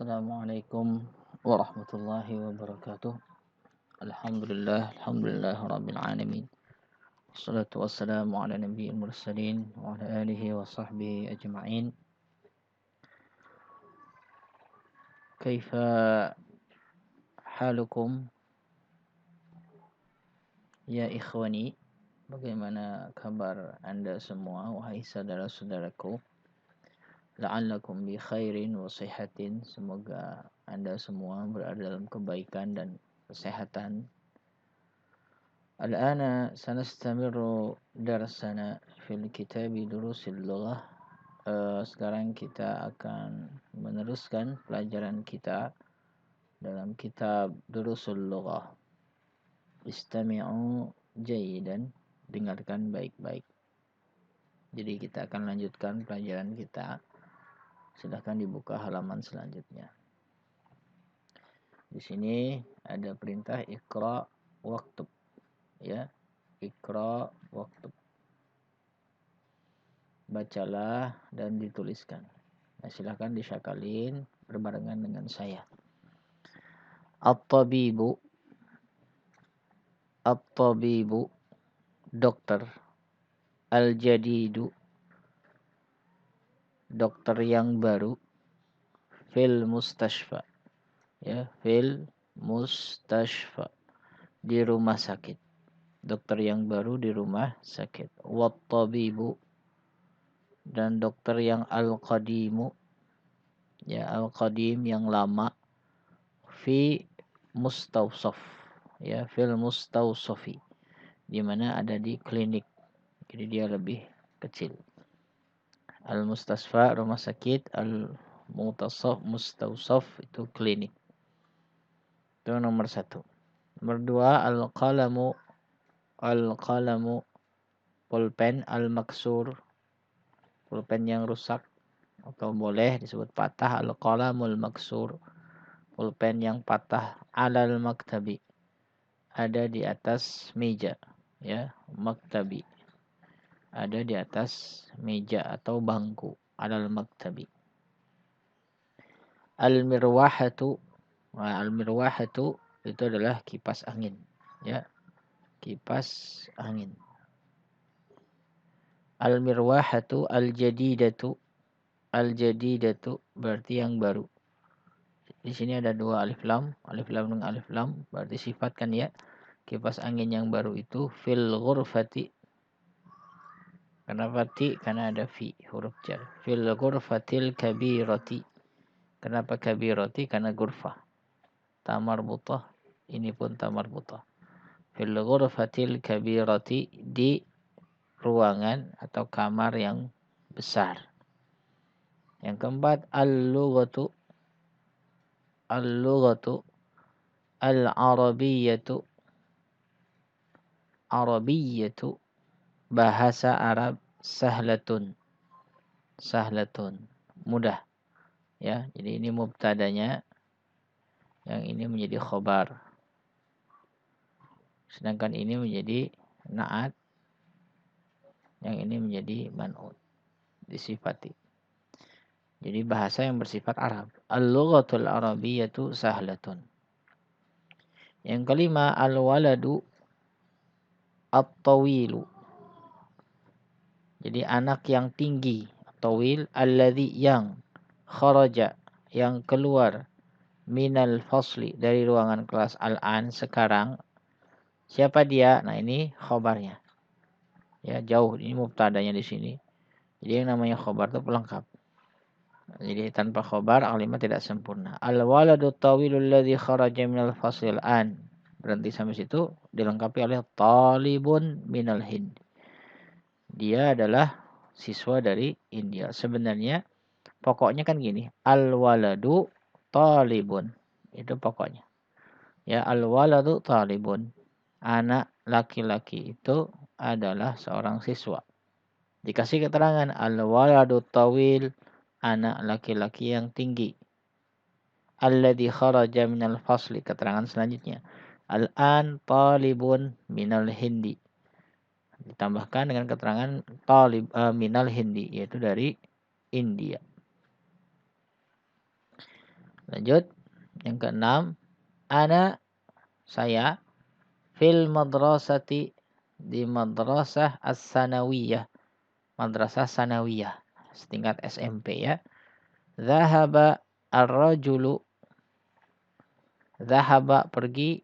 Assalamualaikum warahmatullahi wabarakatuh. Alhamdulillah rabbil alamin. Wassalatu wassalamu ala nabiyil mursalin wa ala alihi wa sahbihi ajma'in. Kaifa halukum ya ikhwani? Bagaimana kabar Anda semua wahai saudara-saudaraku? La'allakum bi khairin wa sihatin. Semoga Anda semua berada dalam kebaikan dan kesehatan. Al-ana sanastamiru darsana fil kitabi durusil lughah. Sekarang kita akan meneruskan pelajaran kita dalam kitab Durusul Lughah. Istami'u jayidan, dengarkan baik-baik. Jadi kita akan lanjutkan pelajaran kita. Silahkan dibuka halaman selanjutnya. Di sini ada perintah iqra waktub. Ya, iqra waktub. Bacalah dan dituliskan. Nah, silahkan disyakalin berbarengan dengan saya. At-tabibu, at-tabibu, dokter. Al-jadidu, dokter yang baru. Fil mustashfa, ya, fil mustashfa, di rumah sakit. Dokter yang baru di rumah sakit. Wat-tabibu, dan dokter yang al-qadimu, ya, al-qadim yang lama. Fi mustawsaf, ya, fil mustawsafi, di mana ada di klinik. Jadi dia lebih kecil. Al-mustasfa rumah sakit, al-mutasaf mustawsaf itu klinik. Itu nomor 1. Nomor 2, al-qalamu, al-qalamu, pulpen, al-maksur, pulpen yang rusak atau boleh disebut patah. Al-qalamul maksur, pulpen yang patah. Alal maktabi, ada di atas meja, ya, maktabi, ada di atas meja atau bangku. Alal maktabi. Al-mirwahatu, al-mirwahatu itu adalah kipas angin, ya, kipas angin. Al-mirwahatu al-jadidatu, al-jadidatu berarti yang baru. Di sini ada 2 alif lam dengan alif lam, berarti sifat kan, ya. Kipas angin yang baru itu fil ghurfati. Kenapa ti? Karena ada fi, huruf jar. Fil ghurfatil kabirati. Kenapa kabirati? Karena ghurfah. Tamarbutah, ini pun tamarbutah. Fil ghurfatil kabirati, di ruangan atau kamar yang besar. Yang keempat, al-lughatu, al-lughatu al-arabiyyatu, arabiyyatu, bahasa Arab. Sahlatun, sahlatun, mudah, ya. Jadi ini mubtadanya, yang ini menjadi khobar, sedangkan ini menjadi na'at, yang ini menjadi man'ut, disifati. Jadi bahasa yang bersifat Arab. Al-lughatul arabiyyatu sahlatun. Yang kelima, al-waladu at-tawilu, jadi anak yang tinggi. Tawil, alladhi, yang, kharaja, yang keluar, minal fasli, dari ruangan kelas, al-an, sekarang. Siapa dia? Nah, ini khobarnya, ya, jauh, ini mubtadanya di sini. Jadi yang namanya khobar itu pelengkap. Jadi tanpa khobar kalimat tidak sempurna. Al-waladu tawilul ladzi kharaja minal fasli al-an. Berhenti sampai situ, dilengkapi oleh talibun minal Hind. Dia adalah siswa dari India. Sebenarnya pokoknya kan gini, al-waladu talibun. Itu pokoknya. Ya, al-waladu talibun. Anak laki-laki itu adalah seorang siswa. Dikasih keterangan al-waladu tawil, anak laki-laki yang tinggi. Alladzi kharaja minal fasli, keterangan selanjutnya. Al-an talibun minal Hindi. Ditambahkan dengan keterangan talib minal Hindi, yaitu dari India. Lanjut. Yang keenam, ana saya fil madrasati di madrasah as-sanawiyah. Madrasah sanawiyah setingkat SMP ya. Zahaba ar-rajulu. Zahaba pergi.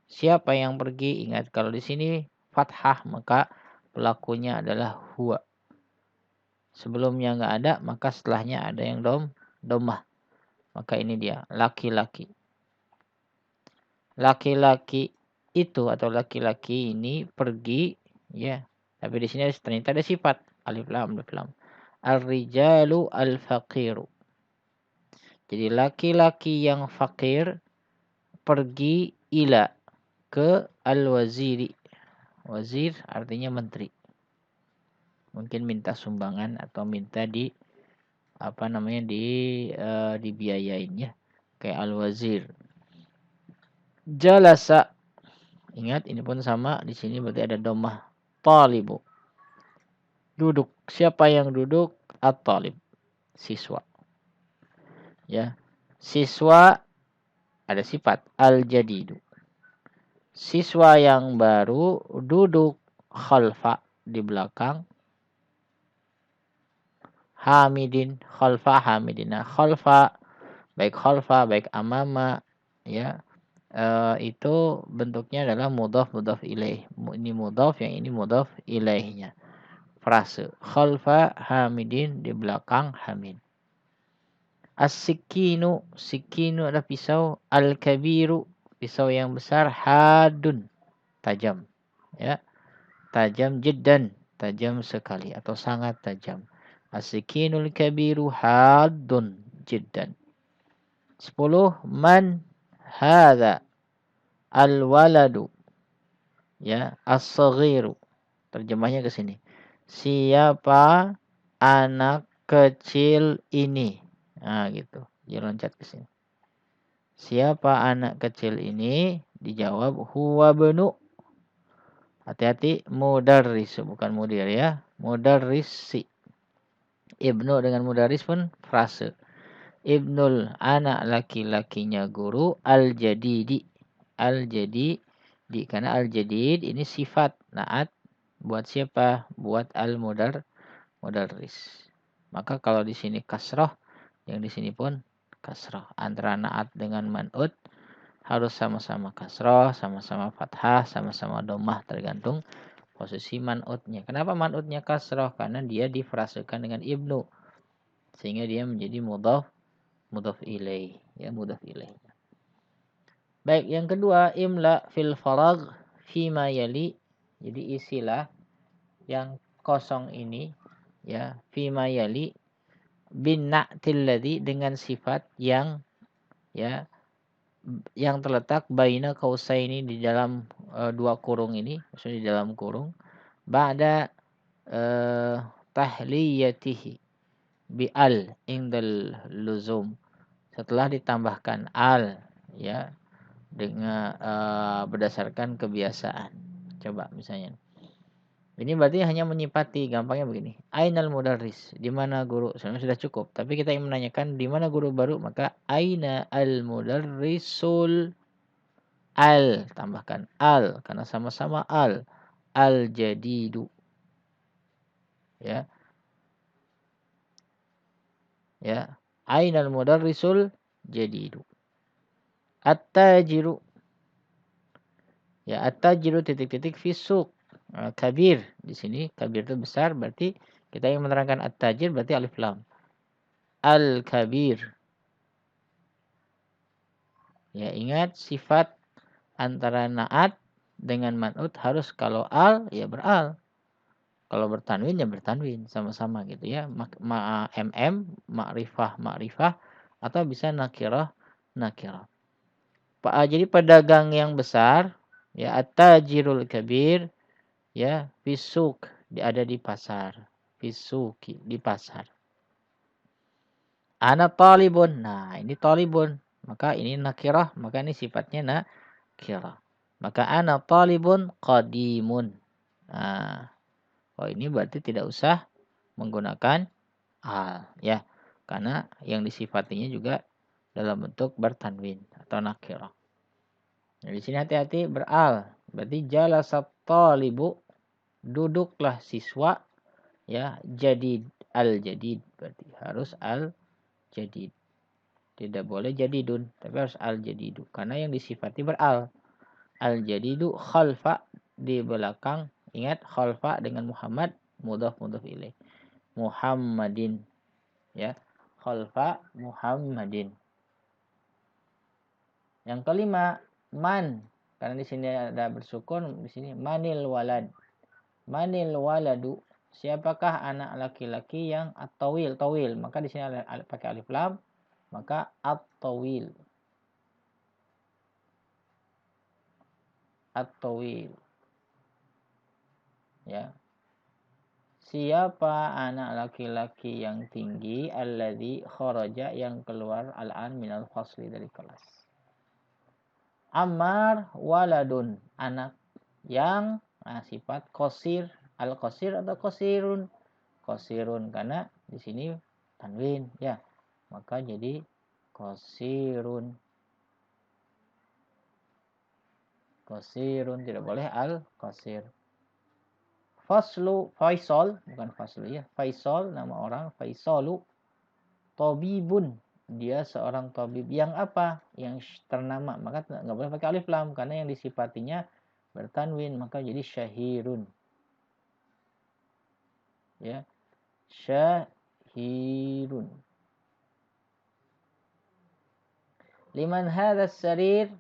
Siapa yang pergi? Ingat kalau di sini fathah maka pelakunya adalah huwa. Sebelumnya enggak ada maka setelahnya ada yang domah. Maka ini dia laki-laki. Laki-laki itu atau laki-laki ini pergi ya. Tapi di sini ternyata ada sifat alif lam alif lam. Ar-rijalu al-faqiru. Jadi laki-laki yang fakir pergi ila ke al-waziri. Wazir artinya menteri. Mungkin minta sumbangan atau minta dibiayain ya. Kayak al-wazir. Jalasa. Ingat ini pun sama di sini berarti ada dhammah. Talibu. Duduk. Siapa yang duduk? At-talib. Siswa. Ya. Siswa ada sifat al-jadidu. Siswa yang baru duduk khalfa di belakang Hamidin, khalfa Hamidin. Nah, khalfa baik amama ya. Itu bentuknya adalah mudhaf ilaih. Ini mudhaf, yang ini mudhaf ilaihnya. Frase khalfa Hamidin, di belakang Hamid. As-sikinu, sikinu adalah pisau. Al-kabiru, pisau yang besar. Hadun, tajam. Ya, tajam jiddan, tajam sekali atau sangat tajam. As-sikinul kabiru hadun jiddan. 10. Man hadza al-waladu. Ya, as-saghiru. Terjemahnya ke sini. Siapa anak kecil ini? Nah, gitu. Dia loncat ke sini. Siapa anak kecil ini? Dijawab huwa benu. Hati-hati, mudarris bukan mudir ya. Mudarrisi. Ibnu dengan mudarris pun frase. Ibnul anak laki-lakinya guru al-jadidi. Al-jadidi karena al-jadid ini sifat naat buat siapa? Buat al-mudarris. Maka kalau di sini kasroh, yang di sini pun kasroh. Antara naat dengan man'ud harus sama-sama kasroh, sama-sama fathah, sama-sama domah tergantung posisi man'udnya. Kenapa man'udnya kasroh? Karena dia difrasekan dengan ibnu. Sehingga dia menjadi mudhaf ilaih. Ya, mudhaf ilaih. Baik, yang kedua, imla fil faragh fima yali. Jadi isilah yang kosong ini ya, fima yali bin na'til ladzi, dengan sifat yang ya yang terletak baina kausaini, di dalam dua kurung ini, maksudnya di dalam kurung. Ba'da tahliyatihi bi al indal luzum, setelah ditambahkan al ya dengan berdasarkan kebiasaan. Coba misalnya ini berarti hanya menyifati, gampangnya begini. Ainal mudarris, di mana guru? Sebenarnya sudah cukup, tapi kita ingin menanyakan di mana guru baru, maka aina al mudarrisul. Al, tambahkan al karena sama-sama al. Al jadidu. Ya. Ya. Ainal mudarrisul jadidu. At-tajiru. Ya, at-tajiru titik-titik fisuk. Kabir di sini, kabir itu besar, berarti kita ingin menerangkan at-tajir berarti alif lam. Al-kabir. Ya, ingat sifat antara naat dengan man'ut harus kalau al ya beral. Kalau bertanwin ya bertanwin sama-sama gitu ya. Ma'rifah atau bisa nakirah. Jadi pedagang yang besar ya, at-tajirul kabir ya, fisuk, ada di pasar. Fisuki, di pasar. Ana talibun. Nah, ini talibun. Maka ini nakirah, maka ini sifatnya nakirah. Maka ana talibun qadimun. Nah, ini berarti tidak usah menggunakan al ya. Karena yang disifatinya juga dalam bentuk bertanwin atau nakirah. Nah, di sini hati-hati beral. Berarti jalasat talibu, duduklah siswa, ya, jadid, al-jadid, berarti harus al-jadid. Tidak boleh jadidun, tapi harus al-jadidu karena yang disifati beral. Al-jadidu khalfa, di belakang. Ingat khalfa dengan Muhammad mudhaf ilaih. Muhammadin, ya. Khalfa Muhammadin. Yang kelima, man. Karena di sini ada bersukun, di sini manil walad. Manil waladu. Siapakah anak laki-laki yang at-tawil, tawil. Maka di sini pakai alif lam, maka at-tawil. At-tawil. Ya. Siapa anak laki-laki yang tinggi, alladzi kharaja, yang keluar al-an minal fasli, dari kelas. Ammar waladun, anak yang sifat qasir, al-qasir atau qasirun. Qasirun karena di sini tanwin, ya. Maka jadi qasirun. Qasirun, tidak boleh al-qasir. Faslu, Faisal, bukan Faslu, ya. Faisal, nama orang, Faisalu. Tabibun, dia seorang tabib yang apa? Yang ternama. Maka nggak boleh pakai alif lam karena yang disifatinya bertanwin, maka jadi syahirun. Ya. Syahirun. Liman hadas sarir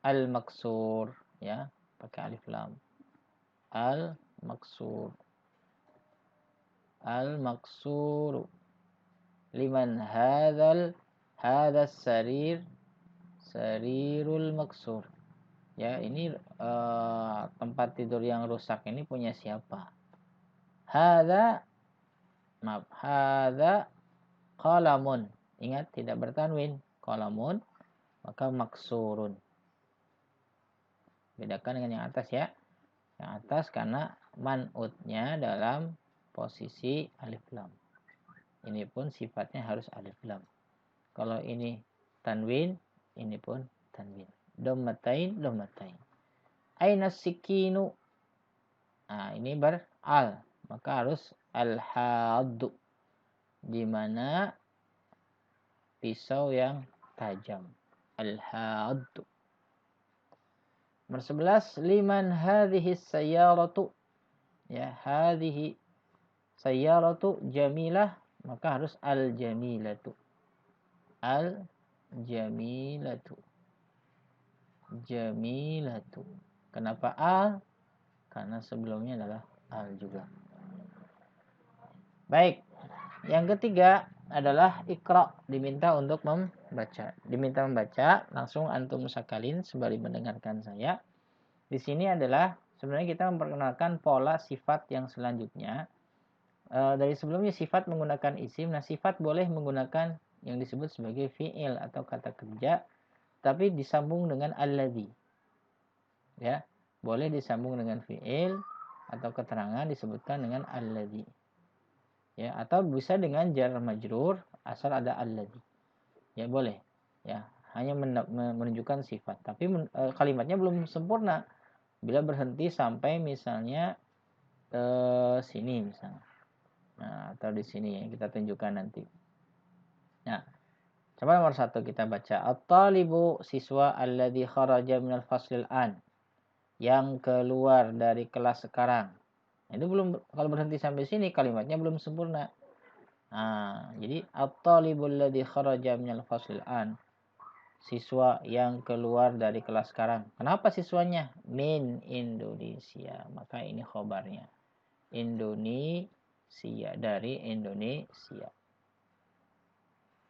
al-maksur, ya, pakai alif lam. Al-maksur. Al-maksuru. Liman hadas sarir, sarirul maksur. Ya, ini tempat tidur yang rusak ini punya siapa? Hadza, maaf, hadza qalamun. Ingat tidak bertanwin, qalamun, maka maksurun. Bedakan dengan yang atas, ya. Yang atas karena man'utnya dalam posisi alif lam. Ini pun sifatnya harus alif lam. Kalau ini tanwin, ini pun tanwin. Dommatain, dommatain. Aina sikinu. Nah, ini beral, maka harus al-haddu, di mana pisau yang tajam. Al-haddu. Nomor 11, liman hadhihi sayyaratu. Ya, hadhihi sayyaratu jamilah, maka harus al-jamilatu. Al-jamilatu. Jamilatu. Kenapa al? Karena sebelumnya adalah al juga. Baik. Yang ketiga adalah ikra, diminta untuk membaca. Diminta membaca, langsung antum sakalin sembari mendengarkan saya. Di sini adalah sebenarnya kita memperkenalkan pola sifat yang selanjutnya. Dari sebelumnya sifat menggunakan isim. Nah, sifat boleh menggunakan yang disebut sebagai fi'il atau kata kerja, tapi disambung dengan alladzi. Ya, boleh disambung dengan fi'il atau keterangan disebutkan dengan alladzi. Ya, atau bisa dengan jar majrur asal ada alladzi. Ya, boleh. Ya, hanya menunjukkan sifat, tapi kalimatnya belum sempurna. Bila berhenti sampai misalnya sini misalnya. Nah, atau di sini yang kita tunjukkan nanti. Nah, coba nomor 1 kita baca. At-talibu, siswa, alladzi kharaja minal faslil an, yang keluar dari kelas sekarang. Itu belum, kalau berhenti sampai sini kalimatnya belum sempurna. Nah, jadi at-talibul ladzi kharaja minal faslil an, siswa yang keluar dari kelas sekarang. Kenapa siswanya? Min Indonesia. Maka ini khobarnya. Indonesia, dari Indonesia.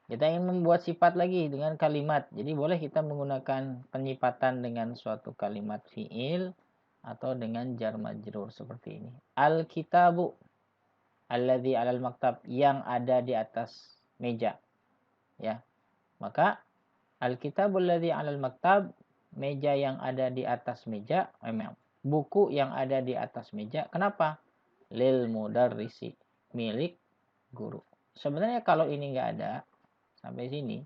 Kita ingin membuat sifat lagi dengan kalimat. Jadi boleh kita menggunakan penyifatan dengan suatu kalimat fi'il atau dengan jar majrur seperti ini. Al-kitabu alladzi 'alal maktab, yang ada di atas meja. Ya. Maka al-kitabul ladzi 'alal maktab, meja yang ada di atas meja, buku yang ada di atas meja. Kenapa? Lil mudarrisi, milik guru. Sebenarnya kalau ini enggak ada sampai sini,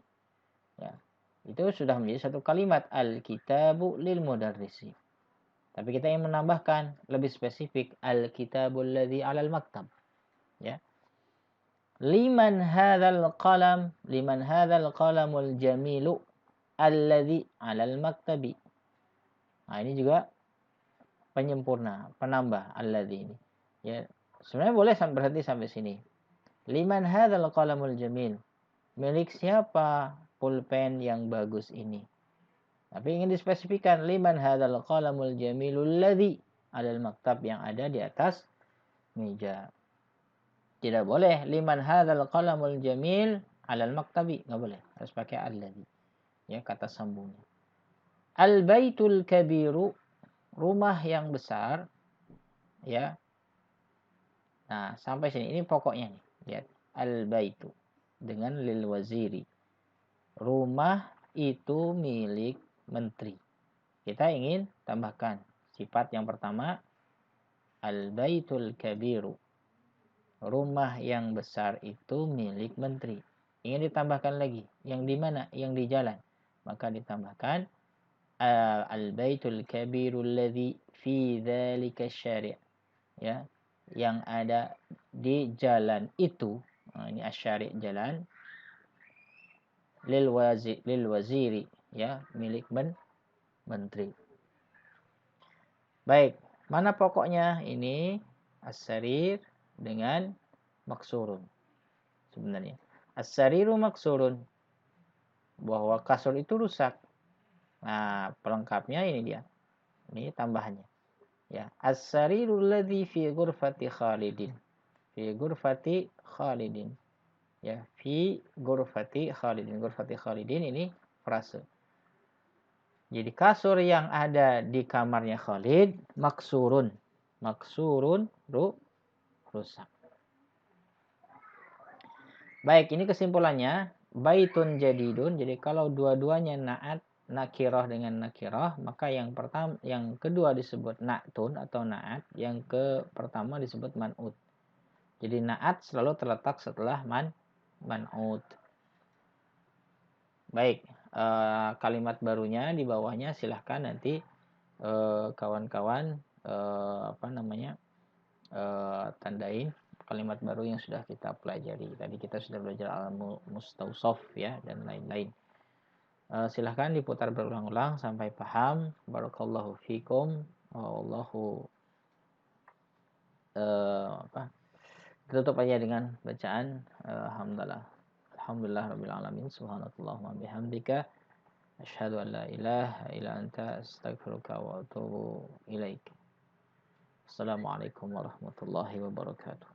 Ya. Itu sudah menjadi satu kalimat al-kitabu lil mudarrisi. Tapi kita ingin menambahkan lebih spesifik al-kitabul ladzi 'alal maktab. Ya. Liman hadzal qalamul jamilu alladzi 'alal maktabi. Nah, ini juga penyempurna, penambah alladzi ini. Ya, sebenarnya boleh berhenti sampai sini. Liman hadzal qalamul jamil? Milik siapa pulpen yang bagus ini? Tapi ingin dispesifikan liman hadzal qalamul jamilul ladzi 'alal maktab, yang ada di atas meja. Tidak boleh liman hadzal qalamul jamil 'alal maktabi, enggak boleh. Harus pakai alladzi. Ya, kata sambungnya. Al baitul kabiru, rumah yang besar, ya. Nah, sampai sini ini pokoknya nih. Lihat, al baitu dengan lil waziri. Rumah itu milik menteri. Kita ingin tambahkan sifat yang pertama, al baitul kabiru. Rumah yang besar itu milik menteri. Ingin ditambahkan lagi, yang di mana? Yang di jalan. Maka ditambahkan al baitul kabirul ladzi fi dzalika syari'. Ya, yang ada di jalan itu. Nah, ini asyari' jalan. Lil waziri, ya, milik menteri. Baik, mana pokoknya? Ini as-sarir dengan maksurun sebenarnya. As-sariru maksurun, bahwa kasur itu rusak. Nah, pelengkapnya ini dia. Ini tambahannya. Ya, as-sariru alladzi fi ghurfati Khalidin. Fi ghurfati Khalidin. Ya, fi ghurfati Khalidin. Ghurfati Khalidin ini frase. Jadi kasur yang ada di kamarnya Khalid maksurun. Maksurun rusak. Baik, ini kesimpulannya. Baitun jadidun. Jadi kalau dua-duanya naat, nakirah dengan nakirah, maka yang pertama, yang kedua disebut na'tun atau naat, yang pertama disebut man'ut. Jadi naat selalu terletak setelah man'ut. Baik, kalimat barunya di bawahnya silahkan nanti kawan-kawan tandain kalimat baru yang sudah kita pelajari. Tadi kita sudah belajar al-mustawsaf, ya, dan lain-lain. Silahkan diputar berulang-ulang sampai paham. Barakallahu fikum. Wallahu tutup aja dengan bacaan alhamdulillah rabbil alamin, subhanakallahumma bihamdika asyhadu an la ilaha illa anta astaghfiruka wa atubu ilaik. Assalamualaikum warahmatullahi wabarakatuh.